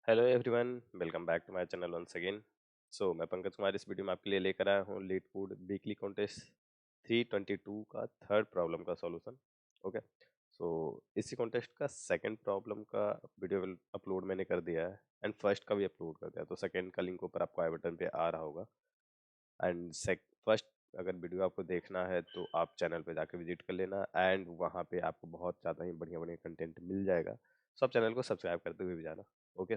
Hello everyone, welcome back to my channel once again. मैं पंकज कुमार इस video में आपके लिए लेकर आया हूँ लीड फूड वीकली कॉन्टेस्ट 322 का थर्ड प्रॉब्लम का सॉल्यूशन। ओके, इसी कॉन्टेस्ट का सेकंड प्रॉब्लम का वीडियो अपलोड मैंने कर दिया है एंड फर्स्ट का भी अपलोड कर दिया, तो सेकंड का लिंक ऊपर आपको आई बटन पे आ रहा होगा। एंड फर्स्ट अगर वीडियो आपको देखना है तो आप चैनल पे जाके विजिट कर लेना एंड वहाँ पे आपको बहुत ज़्यादा ही बढ़िया बढ़िया कंटेंट मिल जाएगा। सब चैनल को सब्सक्राइब करते हुए भी जाना। ओके,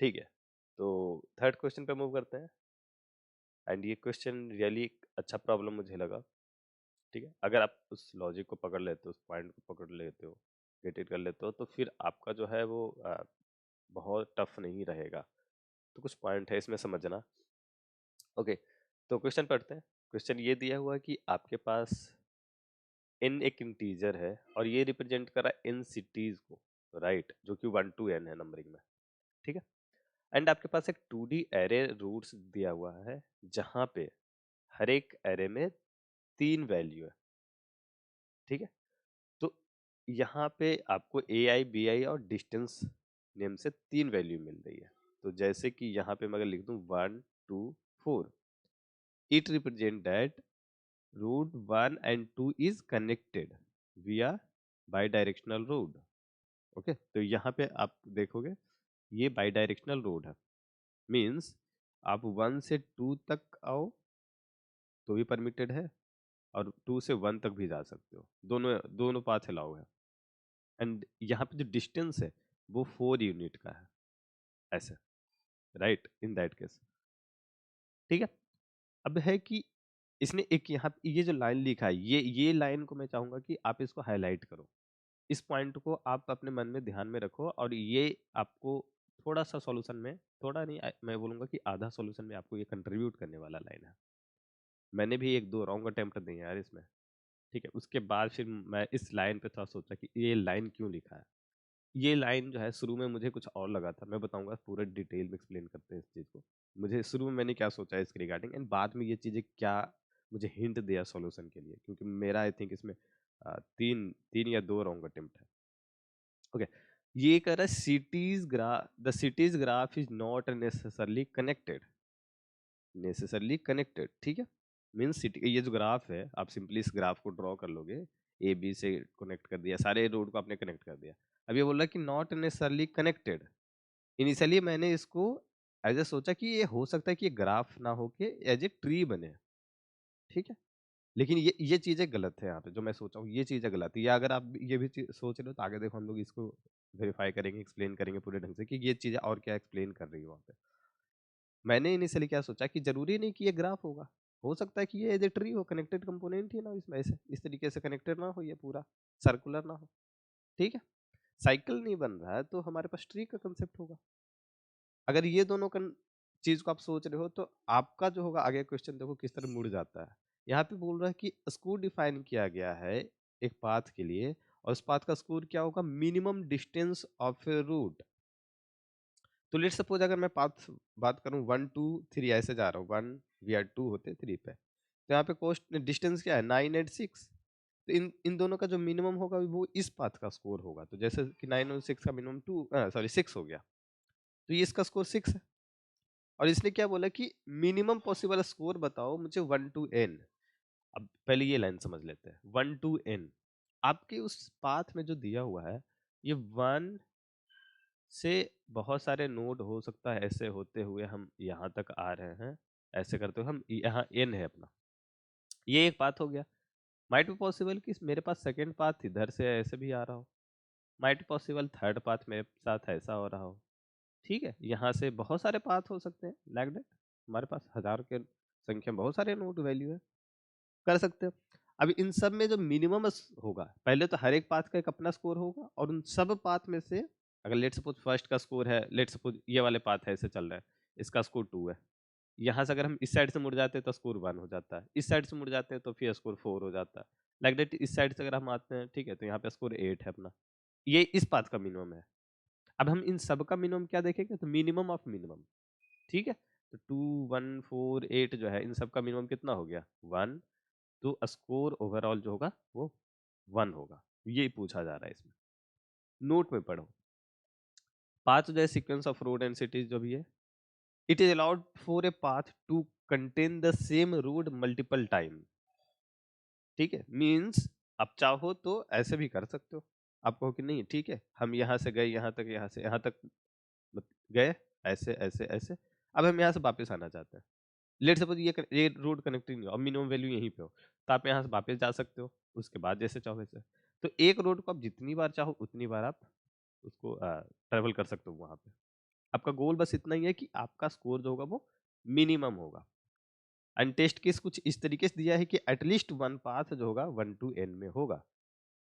ठीक है। तो थर्ड क्वेश्चन पे मूव करते हैं एंड ये क्वेश्चन रियली अच्छा प्रॉब्लम मुझे लगा। ठीक है, अगर आप उस लॉजिक को पकड़ लेते हो, उस पॉइंट को पकड़ लेते हो, गेट इट कर लेते हो, तो फिर आपका जो है वो बहुत टफ नहीं रहेगा। तो कुछ पॉइंट है इसमें समझना। ओके, तो क्वेश्चन पढ़ते हैं। क्वेश्चन ये दिया हुआ है कि आपके पास n एक इंटीजर है और ये रिप्रेजेंट कर रहा है n सिटीज को, राइट, जो कि 1 to n है नंबरिंग में। ठीक है, एंड आपके पास एक 2D एरे रूट्स दिया हुआ है जहां पे हर एक एरे में 3 वैल्यू है। ठीक है, तो यहाँ पे आपको AI BI और डिस्टेंस नेम से 3 वैल्यू मिल रही है। तो जैसे कि यहाँ पे मैं अगर लिख दूं 1 2 4, it represent that route 1 and 2 is connected via bidirectional road. Okay, तो यहाँ पे आप देखोगे ये बाई डायरेक्शनल रोड है, मीन्स आप 1 से 2 तक आओ तो भी परमिटेड है और 2 से 1 तक भी जा सकते हो, दोनों दोनों पाथ अलाउ है। एंड यहाँ पे जो डिस्टेंस है वो 4 यूनिट का है, ऐसे, राइट, इन दैट केस। ठीक है, अब है कि इसने एक यहाँ पे ये जो लाइन लिखा है, ये लाइन को मैं चाहूंगा कि आप इसको हाईलाइट करो। इस पॉइंट को आप अपने मन में ध्यान में रखो और ये आपको थोड़ा सा सॉल्यूशन में, थोड़ा नहीं, मैं बोलूंगा कि आधा सॉल्यूशन में आपको ये कंट्रीब्यूट करने वाला लाइन है। मैंने भी एक दो रॉन्ग अटेम्प्ट दिए यार इसमें। ठीक है, उसके बाद फिर मैं इस लाइन पे थोड़ा सोचा कि ये लाइन क्यों लिखा है। ये लाइन जो है शुरू में मुझे कुछ और लगा था, मैं बताऊंगा, पूरा डिटेल में एक्सप्लेन करते हैं इस चीज़ को। मुझे शुरू में मैंने क्या सोचा है इसके रिगार्डिंग एंड बाद में ये चीज़ें क्या मुझे हिंट दिया सॉल्यूशन के लिए, क्योंकि मेरा आई थिंक इसमें तीन तीन या दो रॉन्ग अटेम्प्ट है। ओके, ये कह रहा है cities graph, the cities graph is not necessarily connected. ठीक है, मीन्स सिटी, ये जो ग्राफ है आप सिंपली इस ग्राफ को ड्रॉ कर लोगे, ए बी से कनेक्ट कर दिया, सारे रोड को आपने कनेक्ट कर दिया। अब ये बोल रहा है कि नॉट नेसेसरली कनेक्टेड। इनिशियली मैंने इसको एज ए सोचा कि ये हो सकता है कि ये ग्राफ ना हो के एज ए ट्री बने। ठीक है, लेकिन ये चीजें गलत है यहाँ पे, जो मैं सोचा हूँ ये चीजें गलत है। या अगर आप ये भी सोच रहे हो तो आगे देखो, हम लोग इसको वेरीफाई करेंगे, एक्सप्लेन करेंगे पूरे ढंग से कि ये चीजें और क्या एक्सप्लेन कर रही है वहाँ पे। मैंने इनिशियली क्या सोचा कि जरूरी नहीं कि ये ग्राफ होगा, हो सकता है कि ये एज ए ट्री हो, कनेक्टेड कंपोनेंट ही ना हो इसमें, ऐसे इस तरीके से कनेक्टेड ना हो, ये पूरा सर्कुलर ना हो। ठीक है, साइकिल नहीं बन रहा है तो हमारे पास ट्री का कंसेप्ट होगा। अगर ये दोनों चीज को आप सोच रहे हो तो आपका जो होगा आगे क्वेश्चन देखो किस तरह मुड़ जाता है। यहाँ पे बोल रहा है कि स्कोर डिफाइन किया गया है एक पाथ के लिए, और उस पाथ का स्कोर क्या होगा, minimum distance of a route. तो लेट सपोज अगर मैं पाथ बात करूं 1 2 3 ऐसे जा रहा हूँ, 1 वी आर 2 होते 3 पे, तो यहाँ पे कोस्ट डिस्टेंस क्या है 9 8 6। तो इन इन दोनों का जो मिनिमम होगा वो इस पाथ का स्कोर होगा। तो जैसे कि 9 और 6 का मिनिमम 6 हो गया, तो ये इसका स्कोर 6 है। और इसने क्या बोला कि मिनिमम पॉसिबल स्कोर बताओ मुझे 1 to n। अब पहले ये लाइन समझ लेते हैं, 1 to n आपके उस पाथ में जो दिया हुआ है, ये 1 से बहुत सारे नोड हो सकता है, ऐसे होते हुए हम यहाँ तक आ रहे हैं, ऐसे करते हुए हम यहाँ n है अपना, ये एक पाथ हो गया। माइट भी पॉसिबल कि मेरे पास सेकेंड पाथ इधर से ऐसे भी आ रहा हो, माइट पॉसिबल थर्ड पाथ मेरे साथ ऐसा हो रहा हो। ठीक है, यहाँ से बहुत सारे पाथ हो सकते हैं लाइक दैट, हमारे पास हजार के संख्या में बहुत सारे नोड वैल्यू है, कर सकते हो। अब इन सब में जो मिनिमम होगा, पहले तो हर एक पाथ का एक अपना स्कोर होगा, और उन सब पाथ में से अगर लेट सपोज फर्स्ट का स्कोर है, लेट सपोज ये वाले पाथ है ऐसे चल रहा है, इसका स्कोर 2 है। यहाँ से अगर हम इस साइड से मुड़ जाते हैं तो स्कोर 1 हो जाता है, इस साइड से मुड़ जाते हैं तो फिर स्कोर 4 हो जाता है, लाइक दैट। इस साइड से अगर हम आते हैं, ठीक है, तो यहाँ पे स्कोर 8 है अपना, ये इस पाथ का मिनिमम है। अब हम इन सब का मिनिमम क्या देखेंगे, तो मिनिमम ऑफ मिनिमम। ठीक है, तो 2 1 4 8 जो है, इन सब का मिनिमम कितना हो गया 1। तो स्कोर ओवरऑल जो होगा वो 1 होगा, ये पूछा जा रहा है इसमें, नोट में पढ़ो। पाथ जो है sequence of road and cities जो भी है, it is allowed for a path to contain the same road multiple time. ठीक है, मीन्स आप चाहो तो ऐसे भी कर सकते हो। आप कहो कि नहीं ठीक है, हम यहाँ से गए यहाँ तक, यहाँ से यहाँ तक गए, ऐसे ऐसे ऐसे, अब हम यहाँ से वापस आना चाहते हैं। लेट सपोज ये रोड कनेक्टिंग नहीं हो, अब मिनिमम वैल्यू यहीं पे हो, तो आप यहाँ से वापस जा सकते हो, उसके बाद जैसे चाहो वैसे। तो एक रोड को आप जितनी बार चाहो उतनी बार आप उसको ट्रेवल कर सकते हो वहां पे। आपका गोल बस इतना ही है कि आपका स्कोर जो होगा वो मिनिमम होगा। एंड टेस्ट केस कुछ इस तरीके से दिया है कि एटलीस्ट वन पाथ जो होगा 1 to n में होगा।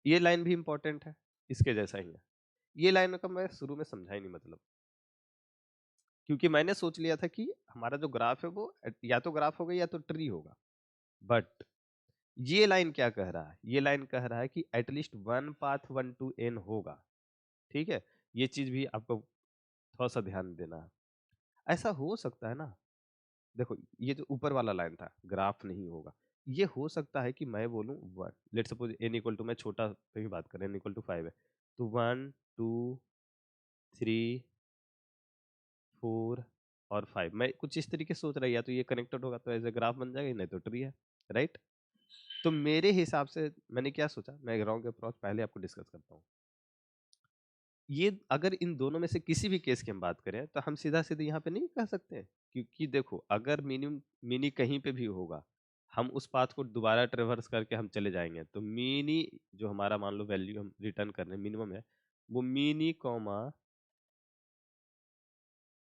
ये लाइन भी इंपॉर्टेंट है, इसके जैसा ही है। ये लाइन का मैं शुरू में समझा ही नहीं मतलब, क्योंकि मैंने सोच लिया था कि हमारा जो ग्राफ है वो या तो ग्राफ होगा या तो ट्री होगा। बट ये लाइन क्या कह रहा है, ये लाइन कह रहा है कि at least one path 1 to n होगा। ठीक है, ये चीज भी आपको थोड़ा सा ध्यान देना है। ऐसा हो सकता है ना, देखो ये जो ऊपर वाला लाइन था ग्राफ नहीं होगा, ये हो सकता है कि मैं बोलूं one, let suppose n equal to, मैं छोटा पे ही बात करें, n इक्वल टू 5 है, तो 1 2 3 4 और 5, मैं कुछ इस तरीके से सोच रहा है, या तो ये कनेक्टेड होगा तो एज ए ग्राफ बन जाएगा, नहीं तो ट्री है, राइट। तो मेरे हिसाब से मैंने क्या सोचा, मैं रॉन्ग अप्रोच पहले आपको डिस्कस करता हूँ। ये अगर इन दोनों में से किसी भी केस की हम बात करें तो हम सीधा सीधा यहाँ पे नहीं कह सकते हैं, क्योंकि देखो अगर मिनी कहीं पे भी होगा, हम उस पाथ को दोबारा ट्रेवर्स करके हम चले जाएंगे, तो मिनी जो हमारा मान लो वैल्यू हम रिटर्न कर रहे हैं मिनिमम है, वो मिनी कॉमा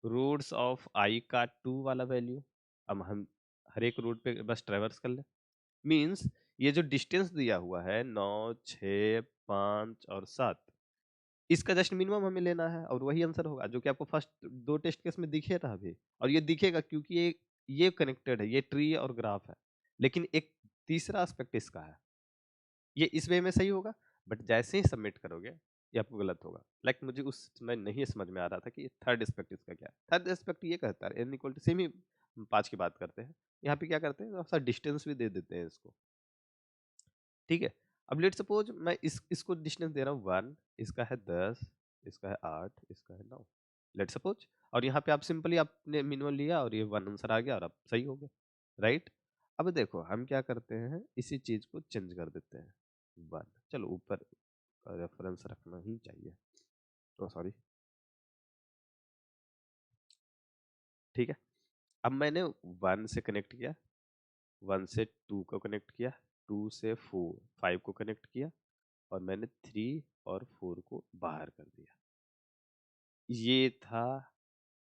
रोड्स ऑफ आई का 2 वाला वैल्यू। अब हम हर एक रोड पे बस ट्रेवर्स कर ले, मीन्स ये जो डिस्टेंस दिया हुआ है 9 6 5 और 7, इसका जस्ट मिनिमम हमें लेना है और वही आंसर होगा जो कि आपको फर्स्ट दो टेस्ट केस में दिखे था अभी। और ये दिखेगा क्योंकि ये कनेक्टेड है, ये ट्री और ग्राफ है। लेकिन एक तीसरा एस्पेक्ट इसका है, ये इस वे में सही होगा, बट जैसे ही सबमिट करोगे ये आपको गलत होगा। लाइक मुझे उस समय नहीं समझ में आ रहा था कि थर्ड एस्पेक्ट इसका क्या है। थर्ड एस्पेक्ट ये कहता है n इक्वल टू, सेम ही 5 की बात करते हैं, यहाँ पे क्या करते हैं, थोड़ा सा डिस्टेंस भी दे देते हैं इसको। ठीक है, अब लेट सपोज मैं इसको डिस्टेंस दे रहा हूँ 1, इसका है 10, इसका है 8, इसका है 9, लेट सपोज। और यहाँ पे आप सिंपली आपने मिनिमम लिया और ये 1 आंसर आ गया और आप सही हो गए, राइट। अब देखो हम क्या करते हैं, इसी चीज को चेंज कर देते हैं 1, चलो ऊपर रेफरेंस रखना ही चाहिए, तो सॉरी। ठीक है, अब मैंने 1 से कनेक्ट किया, 1 से 2 को कनेक्ट किया, 2 से 4 5 को कनेक्ट किया, और मैंने 3 और 4 को बाहर कर दिया। ये था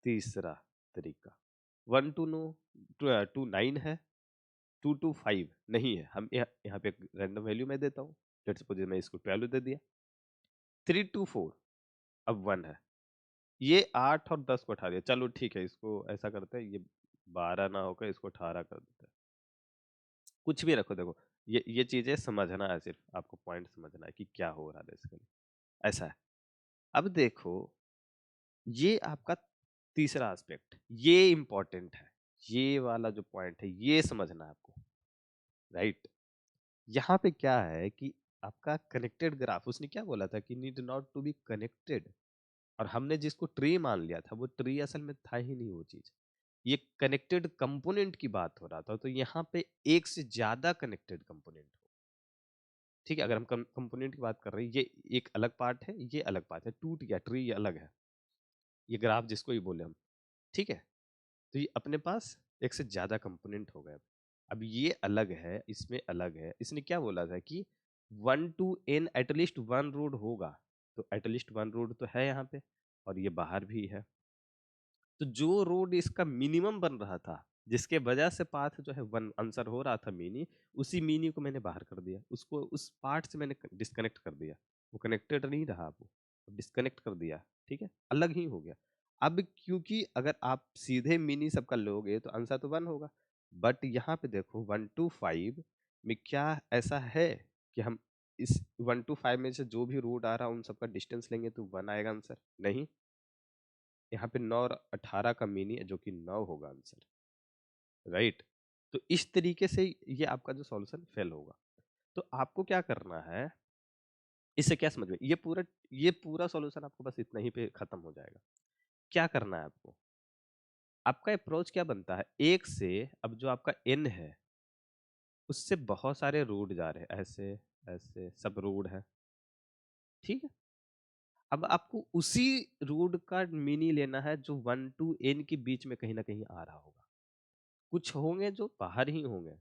तीसरा तरीका। 1 टू नो, 2 9 है, 2 to 5 नहीं है, हम यहाँ पे रैंडम वैल्यू मैं देता हूँ, लेट्स सपोज मैं इसको 12 दे दिया। 3 to 4 अब 1 है, ये 8 और 10 को उठा दिया, चलो ठीक है इसको ऐसा करते हैं, ये 12 ना होकर इसको 18 कर देते हैं, कुछ भी रखो। देखो ये चीजें समझना है, सिर्फ आपको पॉइंट समझना है कि क्या हो रहा है बेसिकली, ऐसा है। अब देखो ये आपका तीसरा एस्पेक्ट, ये इंपॉर्टेंट है, ये वाला जो पॉइंट है ये समझना है आपको, राइट। यहाँ पे क्या है कि आपका कनेक्टेड ग्राफ, उसने क्या बोला था कि need not to be connected, और हमने जिसको ट्री मान लिया था वो ट्री असल में था ही नहीं वो चीज, ये कनेक्टेड कंपोनेंट की बात हो रहा था। तो यहाँ पे एक से ज्यादा कनेक्टेड कंपोनेंट हो, ठीक है। अगर हम कंपोनेंट की बात कर रहे हैं, ये एक अलग पार्ट है, ये अलग पार्ट है, टूट गया ट्री, ये अलग है, ये ग्राफ जिसको ही बोले हम, ठीक है। तो ये अपने पास एक से ज्यादा कंपोनेंट हो गए। अब ये अलग है, इसमें अलग है, इसने क्या बोला था कि 1 to n at least one road होगा, तो एटलीस्ट वन रोड तो है यहाँ पे, और ये बाहर भी है। तो जो रोड इसका मिनिमम बन रहा था, जिसके वजह से पाथ जो है वन आंसर हो रहा था मिनी, उसी मिनी को मैंने बाहर कर दिया, उसको उस पार्ट से मैंने डिस्कनेक्ट कर दिया, वो कनेक्टेड नहीं रहा, वो डिस्कनेक्ट कर दिया, ठीक है, अलग ही हो गया। अब क्योंकि अगर आप सीधे मिनी सबका लोगे तो आंसर तो वन होगा, बट यहाँ पे देखो 1 to 5 में क्या ऐसा है कि हम इस 1 to 5 में से जो भी रोड आ रहा है उन सबका डिस्टेंस लेंगे तो वन आएगा आंसर, नहीं। यहाँ पे 9 और 18 का मीनी है जो कि 9 होगा आंसर, राइट। तो इस तरीके से ये आपका जो सॉल्यूशन फेल होगा। तो आपको क्या करना है, इससे क्या समझ में, ये पूरा सॉल्यूशन आपको बस इतना ही पे खत्म हो जाएगा। क्या करना है आपको? आपका अप्रोच क्या बनता है? एक से अब जो आपका n है, उससे बहुत सारे रोड जा रहे हैं, ऐसे, ऐसे सब रोड है, ठीक है? अब आपको उसी रोड का मिनी लेना है जो 1 टू n के बीच में कहीं न कहीं आ रहा होगा। कुछ होंगे जो बाहर ही होंगे,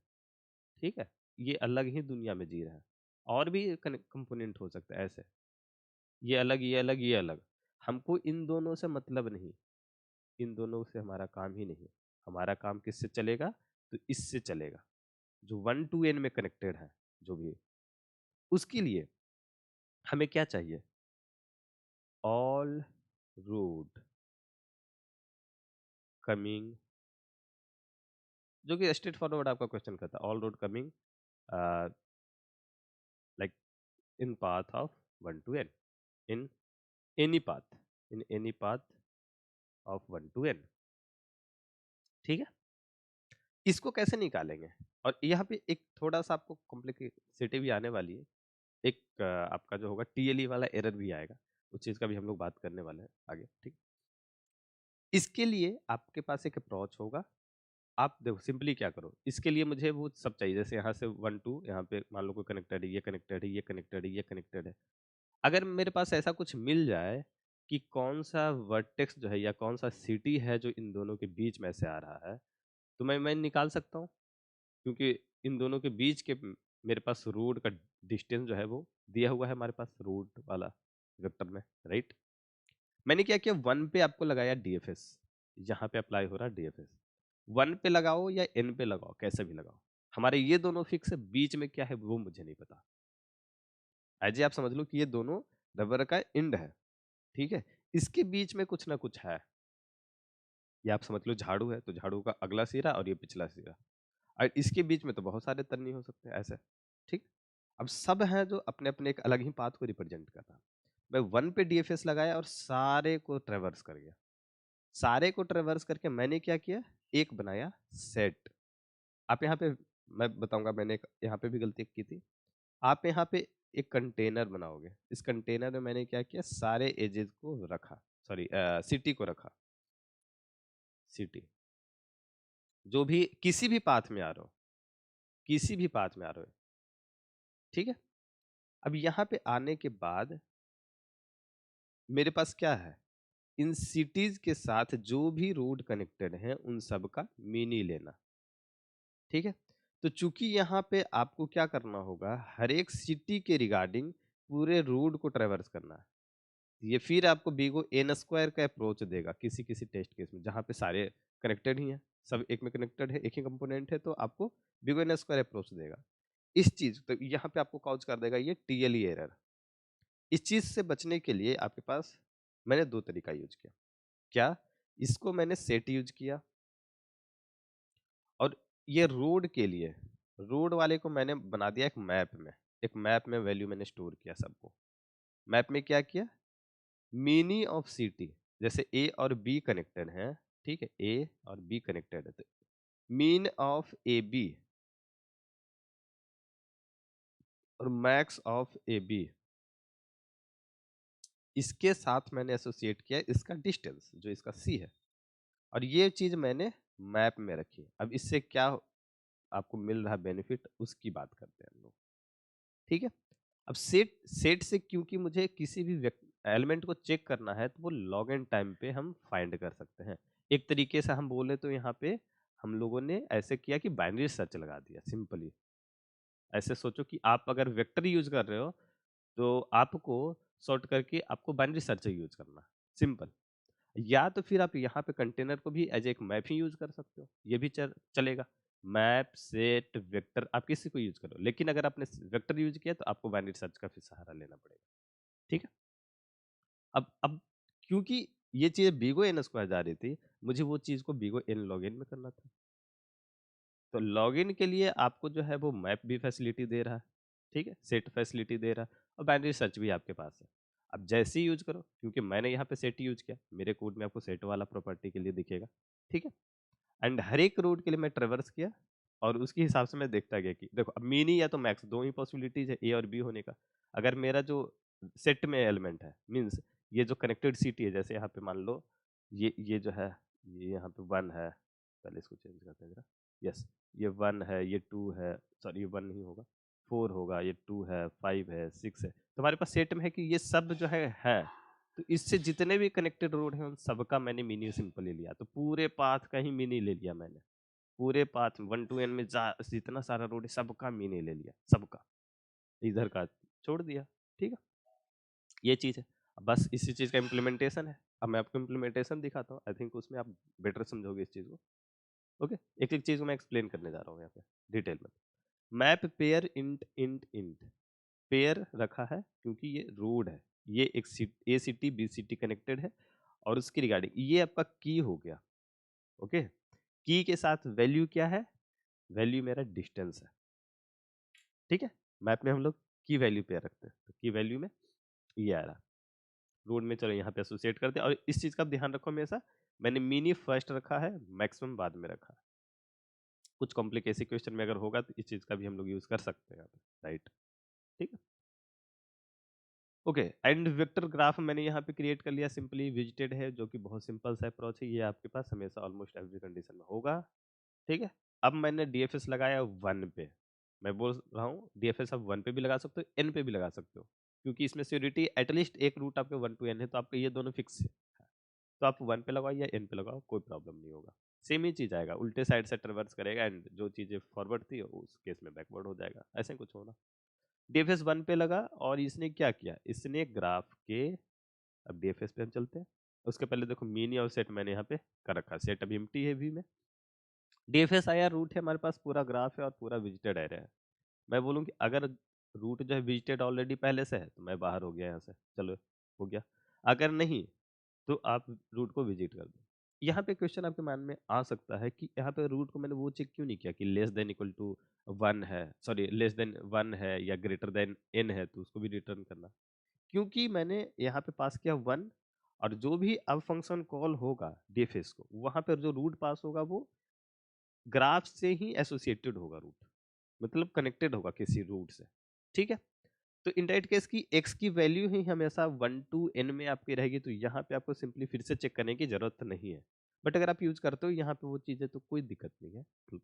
ठीक है? ये अलग ही दुनिया में जी रहे हैं। और भी कंपोनेंट हो सकता है ऐसे। ये अलग, ये अलग, ये अलग। हमको इन दोनों से मतलब नहीं, इन दोनों से हमारा काम ही नहीं। हमारा काम किससे चलेगा? तो इससे चलेगा, जो 1 टू n में कनेक्टेड है, जो भी। उसके लिए हमें क्या चाहिए? ऑल रोड कमिंग, जो कि स्ट्रेट फॉरवर्ड आपका क्वेश्चन करता है, all road coming like in path of 1 to n, in any path, in any path of 1 to n, ठीक है? इसको कैसे निकालेंगे? और यहाँ पे एक थोड़ा-सा आपको कॉम्प्लेक्सिटी भी आने वाली है। एक आपका जो होगा टीएलई वाला एरर भी आएगा। उस चीज़ का भी हम लोग बात करने वाले हैं आगे, ठीक? इसके लिए आपके पास एक अप्रोच होगा। आप देखो सिंपली क्या करो, इसके लिए मुझे वो सब चाहिए, जैसे यहाँ से 1 2 यहाँ पे मान लो कोई कनेक्टेड है, ये कनेक्टेड है, ये कनेक्टेड है, ये कनेक्टेड है। अगर मेरे पास ऐसा कुछ मिल जाए कि कौन-सा वर्टेक्स जो है या कौन-सा सिटी है जो इन दोनों के बीच में से आ रहा है, तो मैं निकाल सकता हूँ। क्योंकि इन दोनों के बीच के मेरे पास रोड का डिस्टेंस जो है वो दिया हुआ है हमारे पास रोड वाला वेक्टर में, राइट? मैंने क्या किया, 1 पे आपको लगाया डीएफएस, यहाँ पे अप्लाई हो रहा है डीएफएस। 1 पे लगाओ या n पे लगाओ, कैसे भी लगाओ, हमारे ये दोनों फिक्स है, बीच में क्या है वो मुझे नहीं पता। ऐसे आप समझ लो कि ये दोनों रबर का एंड है, ठीक है? इसके बीच में कुछ ना कुछ है, ये आप समझ लो झाड़ू है तो झाड़ू का अगला सिरा और ये पिछला सिरा, और इसके बीच में तो बहुत सारे तन्नी हो सकते हैं ऐसे, ठीक? अब सब हैं जो अपने-अपने एक अलग ही पाथ को रिप्रेजेंट कर रहा है। मैं 1 पे डीएफएस लगाया और सारे को ट्रैवर्स कर गया। सारे को ट्रैवर्स करके मैंने क्या किया, एक बनाया सेट। आप यहाँ पे, मैं बताऊँगा, मैंने एक यहाँ पे भी गलती की थी। आप यहाँ पे एक कंटेनर बनाओगे। इस कंटेनर में मैंने क्या किया, सारे एजेस को रखा, सॉरी सिटी को रखा, सिटी। जो भी किसी भी पाथ में आ रहे हो, किसी भी पाथ में आ रहे हो, ठीक है? अब यहाँ पे आने के बाद मेरे पास क्या है, इन सिटीज़ के साथ जो भी रोड कनेक्टेड हैं, उन सब का मीनी लेना, ठीक है? तो चूँकि यहाँ पे आपको क्या करना होगा, हर एक सिटी के रिगार्डिंग पूरे रोड को ट्रैवर्स करना है। ये फिर आपको बिगो एन स्क्वायर का अप्रोच देगा किसी-किसी टेस्ट केस में, जहाँ पे सारे कनेक्टेड ही हैं, सब एक में कनेक्टेड है, एक ही कंपोनेंट है, तो आपको बिगो एन स्क्वायर अप्रोच देगा। इस चीज़ तो यहाँ पे आपको कॉज़ कर देगा ये टीएलई एरर। इस चीज़ से बचने के लिए आपके पास मैंने 2 तरीका यूज़ किया। क्या? इसको मैंने सेट यूज़ किया, और ये रोड के लिए, रोड वाले को मैंने बना दिया एक मैप में। एक मैप में वैल्यू मैंने स्टोर किया सबको। मैप में क्या किया? मीनी ऑफ सिटी, जैसे ए और बी कनेक्टेड हैं, ठीक है? ए और बी कनेक्टेड है, तो मीन ऑफ ए बी और मैक्स ऑफ ए बी, इसके साथ मैंने एसोसिएट किया इसका डिस्टेंस, जो इसका सी है, और ये चीज़ मैंने मैप में रखी। अब इससे क्या आपको मिल रहा है बेनिफिट, उसकी बात करते हैं हम लोग, ठीक है? अब सेट सेट से क्योंकि मुझे किसी भी एलिमेंट को चेक करना है, तो वो लॉग एन टाइम पे हम फाइंड कर सकते हैं। एक तरीके से हम बोले तो यहाँ पे हम लोगों ने ऐसे किया कि बाइनरी सर्च लगा दिया सिंपली। ऐसे सोचो कि आप अगर वेक्टर यूज कर रहे हो, तो आपको सॉर्ट करके आपको बाइनरी सर्च यूज करना, सिंपल। या तो फिर आप यहाँ पे कंटेनर को भी एज एक मैप ही यूज कर सकते हो, ये भी चलेगा। मैप, सेट, वेक्टर, आप किसी को यूज करो, लेकिन अगर आपने वेक्टर यूज किया तो आपको बाइनरी सर्च का फिर सहारा लेना पड़ेगा, ठीक है? अब क्योंकि ये चीज़ बिगो एन स्क्वायर जा रही थी, मुझे वो चीज़ को बिगो एन लॉगिन में करना था। तो लॉगिन के लिए आपको जो है वो मैप भी फैसिलिटी दे रहा है, ठीक है? सेट फैसिलिटी दे रहा है, और बाइनरी सर्च भी आपके पास है। अब जैसे ही यूज़ करो, क्योंकि मैंने यहाँ पे सेट यूज़ किया, मेरे कोड में आपको सेट वाला प्रॉपर्टी के लिए दिखेगा, ठीक है? एंड हर एक रोड के लिए मैं ट्रैवर्स किया, और उसके हिसाब से मैं देखता गया कि देखो, अब मिनी या तो मैक्स 2 ही पॉसिबिलिटीज़ है, ए और बी होने का। अगर मेरा जो सेट में एलिमेंट है, मीन्स ये जो कनेक्टेड सिटी है, जैसे यहाँ पे मान लो ये जो है, ये यहाँ पे 1 है, पहले इसको चेंज करते हैं जरा। यस, ये 1 है, ये 2 है, सॉरी ये 1 नहीं होगा, 4 होगा, ये 2 है, 5 है, 6 है। तो हमारे पास सेट में है कि ये सब जो है। तो इससे जितने भी कनेक्टेड रोड हैं उन सबका मैंने मिनी सिंपल ले लिया, तो पूरे पाथ का ही मिनी ले लिया मैंने। पूरे पाथ 1 to n में जितना सारा रोड है सबका मिनी ले लिया, सबका, इधर का छोड़ दिया। ठीक है, ये चीज़ है। अब बस इसी चीज़ का इम्प्लीमेंटेशन है। अब मैं आपको इम्प्लीमेंटेशन दिखाता हूँ, आई थिंक उसमें आप बेटर समझोगे इस चीज़ को। ओके, एक एक चीज़ को मैं एक्सप्लेन करने जा रहा हूँ यहाँ पे डिटेल में। Map pair int int int, pair रखा है क्योंकि ये रोड है, ये एक ए सिटी बी सिटी कनेक्टेड है, और उसकी रिगार्डिंग ये आपका की हो गया। ओके, की के साथ वैल्यू क्या है, वैल्यू मेरा डिस्टेंस है। ठीक है, मैप में हम लोग की वैल्यू पेयर रखते हैं, तो की वैल्यू में ये आ रहा, रोड में चलो यहाँ पे एसोसिएट करते हैं। और इस चीज का ध्यान रखो हमेशा, मैंने मिनी फर्स्ट रखा है, मैक्सिमम बाद में रखा है। कुछ कॉम्प्लिकेसी क्वेश्चन में अगर होगा तो इस चीज का भी हम लोग यूज कर सकते हैं यहाँ पे, राइट। ठीक है, ओके। एंड वेक्टर ग्राफ मैंने यहाँ पे क्रिएट कर लिया, सिंपली विजिटेड है, जो कि बहुत सिंपल सा अप्रोच है, ये आपके पास हमेशा ऑलमोस्ट एवरी कंडीशन में होगा। ठीक है, अब मैंने डीएफएस लगाया 1 पे। मैं बोल रहा हूँ डीएफएस आप 1 पे भी लगा सकते हो, एन पे भी लगा सकते हो, क्योंकि इसमें सिक्योरिटी एटलीस्ट एक रूट आपके 1 to n है, तो आपके ये दोनों फिक्स है। तो आप 1 पे लगाओ या n पे लगाओ, कोई प्रॉब्लम नहीं होगा। सेम ही चीज आएगा, उल्टे साइड से ट्रेवर्स करेगा, एंड जो चीजें फॉरवर्ड थी उस केस में बैकवर्ड हो जाएगा, ऐसे कुछ होना। डीएफएस 1 पे लगा, और इसने क्या किया, इसने ग्राफ के, अब डीएफएस पे हम चलते हैं। उसके पहले देखो मिनी और सेट मैंने यहाँ पे कर रखा, सेट अभी एम्प्टी है वी में। डीएफएस आया, रूट है हमारे पास, पूरा ग्राफ है और पूरा विजिटेड एरिया है। मैं बोलूँ कि अगर रूट जो है विजिटेड ऑलरेडी पहले से है तो मैं बाहर हो गया यहाँ से, चलो हो गया। अगर नहीं तो आप रूट को विजिट कर दो। यहाँ पे क्वेश्चन आपके मन में आ सकता है कि यहाँ पे रूट को मैंने वो चेक क्यों नहीं किया कि लेस देन इक्वल टू 1 है, सॉरी लेस देन 1 है या ग्रेटर देन n है, तो उसको भी रिटर्न करना। क्योंकि मैंने यहाँ पे पास किया 1, और जो भी अब फंक्शन कॉल होगा डीएफएस को, वहां पर जो रूट पास होगा वो ग्राफ से ही एसोसिएटेड होगा रूट, मतलब कनेक्टेड होगा किसी रूट से। ठीक है, तो इनडायरेक्ट केस की x की वैल्यू ही हमेशा 1 to n में आपकी रहेगी, तो यहाँ पे आपको सिंपली फिर से चेक करने की जरूरत नहीं है। बट अगर आप यूज करते हो यहाँ पे वो चीजें, तो कोई दिक्कत नहीं है, तो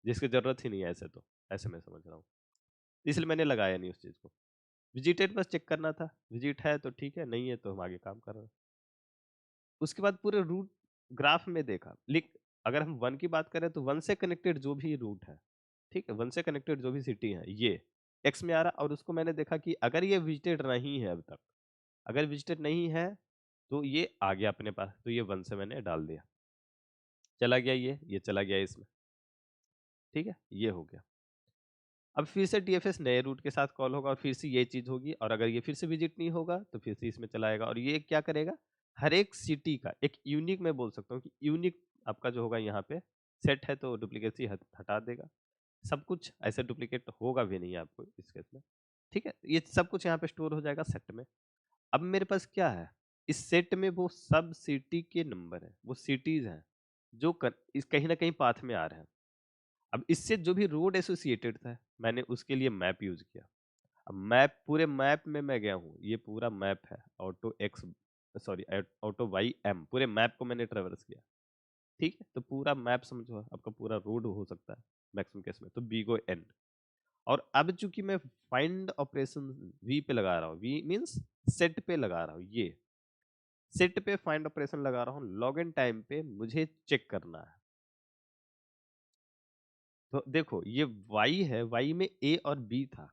जिसकी जरूरत ही नहीं है ऐसे, तो ऐसे मैं समझ रहा हूँ, इसलिए मैंने लगाया नहीं उस चीज को। विजिटेड बस चेक करना था, विजिट है तो ठीक है, नहीं है तो हम आगे काम कर रहे हैं। उसके बाद पूरे रूट ग्राफ में देखा, लिख, अगर हम 1 की बात करें तो 1 से कनेक्टेड जो भी रूट है, ठीक है, 1 से कनेक्टेड जो भी सिटी है, ये एक्स में आ रहा, और उसको मैंने देखा कि अगर ये विजिटेड नहीं है अब तक, अगर विजिटेड नहीं है तो ये आ गया अपने पास, तो ये 1 से मैंने डाल दिया, चला गया, ये चला गया इसमें। ठीक है, ये हो गया। अब फिर से डीएफएस नए रूट के साथ कॉल होगा और फिर से ये चीज होगी, और अगर ये फिर से विजिट नहीं होगा तो फिर से इसमें चलाएगा, और ये क्या करेगा, हर एक सिटी का एक यूनिक, मैं बोल सकता हूँ कि यूनिक आपका जो होगा यहाँ पे सेट है, तो डुप्लीकेसी हटा देगा। सब कुछ ऐसे डुप्लीकेट होगा भी नहीं आपको इस केस में। ठीक है, ये सब कुछ यहाँ पे स्टोर हो जाएगा सेट में। अब मेरे पास क्या है, इस सेट में वो सब सिटी के नंबर है, वो सिटीज हैं जो इस कहीं ना कहीं पाथ में आ रहे हैं। अब इससे जो भी रोड एसोसिएटेड था मैंने उसके लिए मैप यूज किया। अब मैप, पूरे मैप में मैं गया हूँ, ये पूरा मैप है, auto X, sorry auto Y M, पूरे मैप को मैंने ट्रेवर्स किया। ठीक है, तो पूरा मैप समझो आपका पूरा रोड हो सकता है मैक्सिमम केस में, तो बी गो एंड। और अब चूंकि मैं फाइंड ऑपरेशन वी पे लगा रहा हूँ, वी मीन्स सेट पे लगा रहा हूँ, ये सेट पे फाइंड ऑपरेशन लगा रहा हूँ, लॉग इन टाइम पे मुझे चेक करना है। तो देखो ये y है, y में a और b था।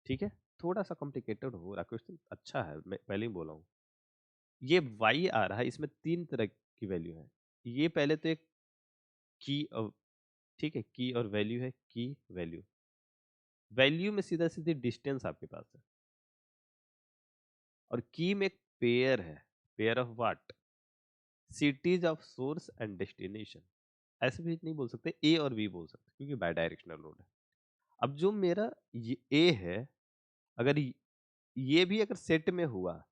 ठीक है, थोड़ा सा कॉम्प्लिकेटेड हो रहा क्वेश्चन, अच्छा है, मैं पहले ही बोला हूँ। ये y आ रहा है, इसमें 3 तरह की वैल्यू है। ये पहले तो एक की और, ठीक है, की और वैल्यू है, की वैल्यू, वैल्यू में सीधा सीधी डिस्टेंस आपके पास है, और की में एक पेयर है, pair of what, cities of source and destination. ऐसे भी नहीं बोल सकते, ए और बी बोल सकते क्योंकि बाय डायरेक्शनल रोड है। अब जो मेरा ये ए है, अगर ये भी अगर सेट में हुआ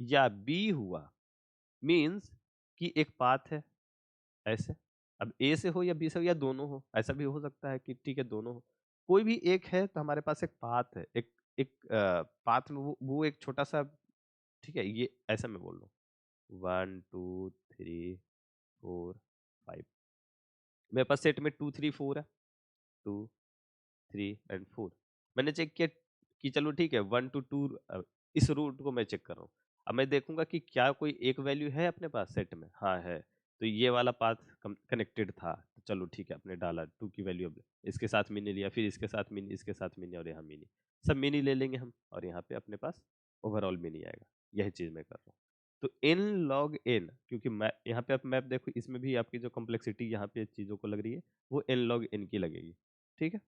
या बी हुआ, मीन्स कि एक पाथ है ऐसे, अब ए से हो या बी से हो या दोनों हो, ऐसा भी हो सकता है कि ठीक है दोनों हो, कोई भी एक है, तो हमारे पास एक पाथ है, एक एक पाथ में वो एक छोटा सा, ठीक है, ये ऐसा मैं बोल रहा हूँ। 1 2 3 4 5। मेरे पास सेट में 2 3 4 है, 2 3 एंड 4। मैंने चेक किया कि चलो ठीक है, 1 टू 2 इस रूट को मैं चेक कर रहा हूँ। अब मैं देखूंगा कि क्या कोई एक वैल्यू है अपने पास सेट में, हाँ है। तो ये वाला पाथ कनेक्टेड था, तो चलो ठीक है, अपने डाला 2 की वैल्यू, अब इसके साथ मिनी लिया, फिर इसके साथ मिनी, इसके साथ मिनी, और यहाँ मिनी, सब मिनी ले लेंगे हम, और यहाँ पे अपने पास ओवरऑल मिनी आएगा। यही चीज मैं कर रहा हूँ। तो इन लॉग एन, क्योंकि मैं यहाँ पे आप मैप देखो, इसमें भी आपकी जो कॉम्प्लेक्सिटी यहाँ पे चीजों को लग रही है, वो एन लॉग एन की लगेगी। ठीक है,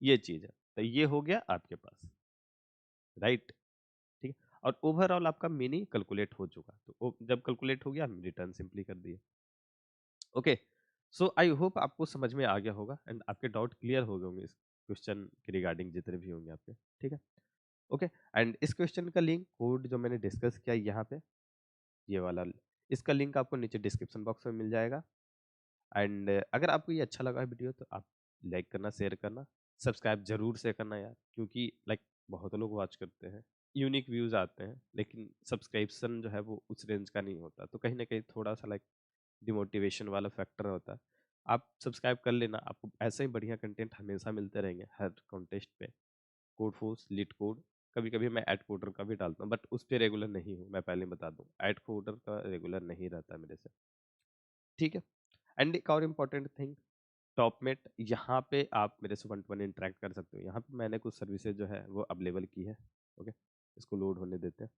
ये चीज है। तो ये हो गया आपके पास, राइट। ठीक है, और ओवरऑल आपका मिनी कैलकुलेट हो चुका, तो जब कैलकुलेट हो गया, हम रिटर्न सिंपली कर दिए। ओके, सो आई होप आपको समझ में आ गया होगा, एंड आपके डाउट क्लियर हो गए होंगे इस क्वेश्चन के रिगार्डिंग, जितने भी होंगे आपके। ठीक है, ओके। एंड इस क्वेश्चन का लिंक कोड जो मैंने डिस्कस किया यहाँ पे, ये वाला, इसका लिंक आपको नीचे डिस्क्रिप्शन बॉक्स में मिल जाएगा। एंड अगर आपको ये अच्छा लगा वीडियो, तो आप लाइक करना, शेयर करना, सब्सक्राइब जरूर से करना यार, क्योंकि लाइक बहुत लोग वॉच करते हैं, यूनिक व्यूज आते हैं, लेकिन सब्सक्रिप्शन जो है वो उस रेंज का नहीं होता, तो कहीं ना कहीं थोड़ा सा लाइक डिमोटिवेशन वाला फैक्टर होता है। आप सब्सक्राइब कर लेना, आपको ऐसे ही बढ़िया कंटेंट हमेशा मिलते रहेंगे हर कॉन्टेस्ट पे। कोड फोर्स, लीड कोड, कभी कभी मैं एड कोडर का भी डालता हूँ, बट उस पर रेगुलर नहीं हूँ, मैं पहले बता दूँ, एड कोडर का रेगुलर नहीं रहता मेरे से। ठीक है, एंड एक और इम्पोर्टेंट थिंग, टॉपमेट, यहाँ पे आप मेरे से वन टू वन इंटरेक्ट कर सकते हो। यहाँ पे मैंने कुछ सर्विसेज जो है वो अवेलेबल की है। ओके, इसको लोड होने देते हैं,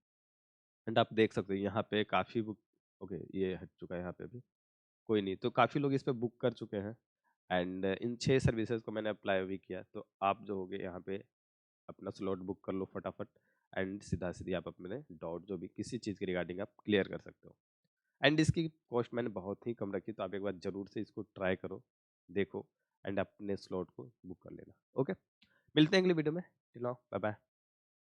एंड आप देख सकते हो यहाँ पे काफ़ी बुक। ओके, ये हट चुका है यहाँ पे भी, कोई नहीं, तो काफ़ी लोग इस पे बुक कर चुके हैं। एंड इन 6 सर्विसेज को मैंने अप्लाई भी किया, तो आप जो होगे यहाँ पे अपना स्लॉट बुक कर लो फटाफट, एंड सीधा सीधी आप अपने डाउट जो भी किसी चीज़ के रिगार्डिंग आप क्लियर कर सकते हो। एंड इसकी कॉस्ट मैंने बहुत ही कम रखी, तो आप एक बार जरूर से इसको ट्राई करो, देखो, एंड अपने स्लॉट को बुक कर लेना। ओके, मिलते हैं अगली वीडियो में, बाय बाय।